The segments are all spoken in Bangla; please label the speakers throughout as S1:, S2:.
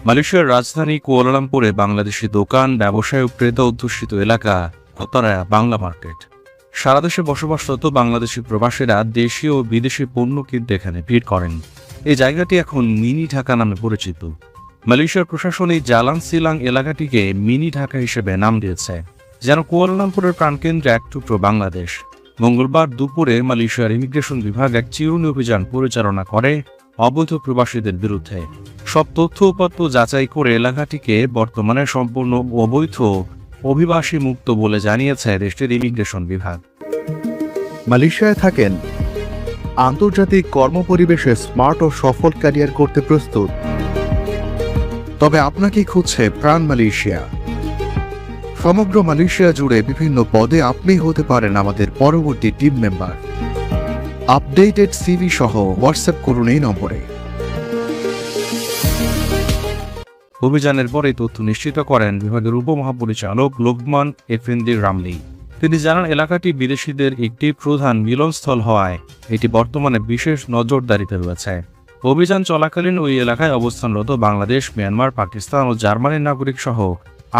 S1: মালয়েশিয়ার রাজধানী কুয়ালালামপুরে বাংলাদেশি দোকান, ব্যবসায় ও ক্রেতা অধ্যুষিত এলাকা উত্তরায়া বাংলা মার্কেট। সারা দেশে বসবাসরত বাংলাদেশি প্রবাসীরা দেশীয় ও বিদেশি পণ্য কিনতে এখানে ভিড় করেন। এই জায়গাটি এখন মিনি ঢাকা নামে পরিচিত। মালয়েশিয়ার প্রশাসন এই জালান সিলাং এলাকাটিকে মিনি ঢাকা হিসেবে নাম দিয়েছে, যেন কুয়ালালামপুরের প্রাণকেন্দ্রে এক টুকরো বাংলাদেশ। মঙ্গলবার দুপুরে মালয়েশিয়ার ইমিগ্রেশন বিভাগ এক চিরুনি অভিযান পরিচালনা করে অবৈধ প্রবাসীদের বিরুদ্ধে। সব তথ্য উপাত্ত যাচাই করে এলাকাটিকে বর্তমানে সম্পূর্ণ অবৈধ অভিবাসী মুক্ত বলে জানিয়েছে দেশটির ইমিগ্রেশন বিভাগ।
S2: মালয়েশিয়ায় থাকেন, আন্তর্জাতিক কর্মপরিবেশে স্মার্ট ও সফল ক্যারিয়ার করতে প্রস্তুত, তবে আপনাকেই খুঁজছে প্রাণ মালয়েশিয়া। সমগ্র মালয়েশিয়া জুড়ে বিভিন্ন পদে আপনি হতে পারেন আমাদের পরবর্তী টিম মেম্বার। আপডেটেড সিভি সহ হোয়াটসঅ্যাপ করুন এই নম্বরে।
S1: অভিযানের পরে তথ্য নিশ্চিত করেন বিভাগের উপমহাপরিচালক লোকমান এফেন্দি রামলি। তিনি জানান, এলাকাটি বিদেশিদের একটি প্রধান মিলনস্থল হওয়ায় এটি বর্তমানে বিশেষ নজরদারিতে রয়েছে। অভিযান চলাকালীন ওই এলাকায় অবস্থানরত বাংলাদেশ, মিয়ানমার, পাকিস্তান ও জার্মানির নাগরিক সহ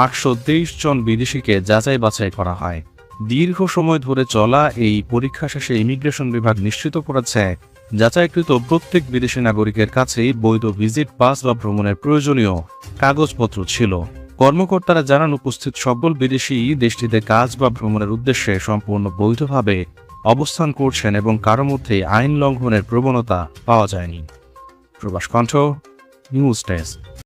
S1: 823 জন বিদেশিকে যাচাই বাছাই করা হয়। দীর্ঘ সময় ধরে চলা এই পরীক্ষা শেষে ইমিগ্রেশন বিভাগ নিশ্চিত করেছে যাচাইকৃত প্রত্যেক বিদেশি নাগরিকের কাছেই বৈধ ভিজিট পাস বা ভ্রমণের প্রয়োজনীয় কাগজপত্র ছিল। কর্মকর্তারা জানান, উপস্থিত সকল বিদেশি দেশটিতে কাজ বা ভ্রমণের উদ্দেশ্যে সম্পূর্ণ বৈধভাবে অবস্থান করছেন এবং কারো মধ্যে আইন লঙ্ঘনের প্রবণতা পাওয়া যায়নি। প্রবাস কণ্ঠ, নিউজ ডেস্ক।